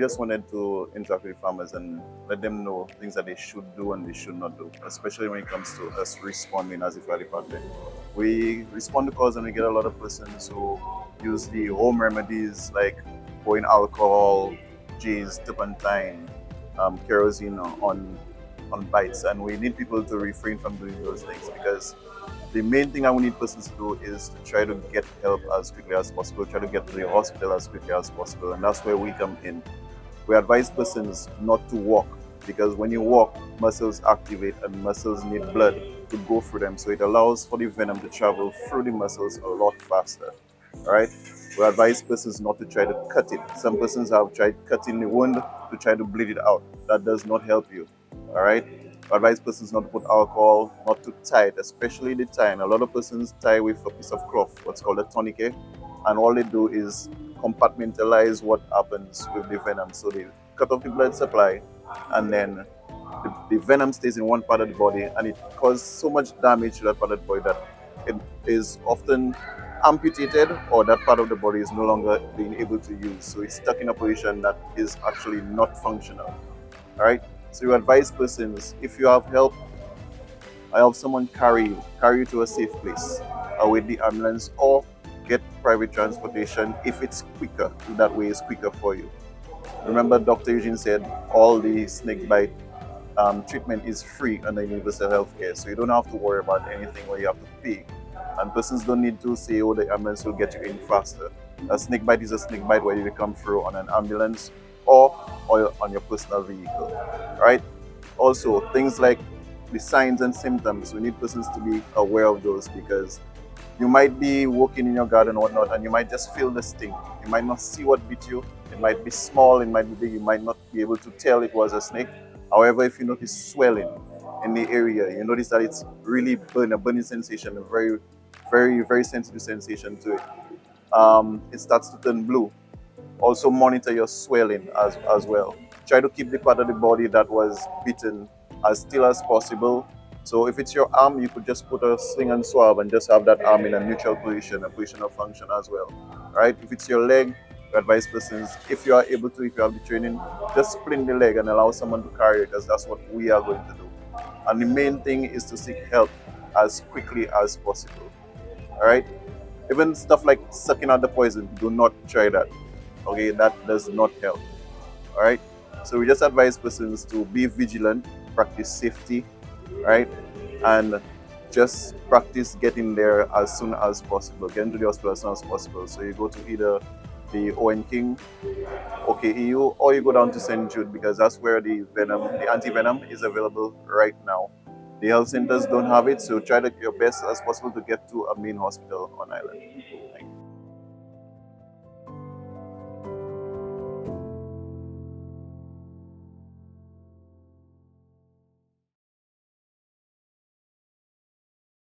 just wanted to interact with farmers and let them know things that they should do and they should not do, especially when it comes to us responding as a fire department. We respond to calls and we get a lot of persons who use the home remedies like pouring alcohol, G's, turpentine, kerosene on bites, and we need people to refrain from doing those things because the main thing I would need persons to do is to try to get help as quickly as possible, try to get to the hospital as quickly as possible, and that's where we come in. We advise persons not to walk because when you walk, muscles activate and muscles need blood to go through them, so it allows for the venom to travel through the muscles a lot faster. All right. We advise persons not to try to cut it. Some persons have tried cutting the wound to try to bleed it out. That does not help you. All right. We advise persons not to put alcohol, not to tie it, especially the tying. A lot of persons tie with a piece of cloth, what's called a tourniquet, and all they do is compartmentalize what happens with the venom. So they cut off the blood supply, and then the venom stays in one part of the body, and it causes so much damage to that part of the body that it is often amputated, or that part of the body is no longer being able to use. So it's stuck in a position that is actually not functional. All right. So you advise persons, if you have help, I have someone carry you to a safe place, with the ambulance, or get private transportation if it's quicker. If that way is quicker for you. Remember, Dr. Eugene said all the snakebite treatment is free under universal health care, so you don't have to worry about anything where you have to pay. And persons don't need to say, oh, the ambulance will get you in faster. A snakebite is a snakebite where you come through on an ambulance or on your personal vehicle. Right? Also, things like the signs and symptoms, we need persons to be aware of those because you might be walking in your garden or whatnot and you might just feel the sting. You might not see what bit you. It might be small, it might be big, you might not be able to tell it was a snake. However, if you notice swelling in the area, you notice that it's really a burning sensation, a very, very, very sensitive sensation to it. It starts to turn blue. Also monitor your swelling as well. Try to keep the part of the body that was bitten as still as possible. So if it's your arm, you could just put a sling and swab and just have that arm in a neutral position, a position of function as well. Right? If it's your leg, we advise persons, if you are able to, if you have the training, just splint the leg and allow someone to carry it because that's what we are going to do. And the main thing is to seek help as quickly as possible. All right? Even stuff like sucking out the poison, do not try that. Okay, that does not help. All right. So we just advise persons to be vigilant, practice safety, right, and just practice getting there as soon as possible, getting to the hospital as soon as possible. So you go to either the Owen King, OKEU, or you go down to St. Jude because that's where the venom, the anti-venom, is available right now. The health centers don't have it, so try to do your best as possible to get to a main hospital on island. Thank you.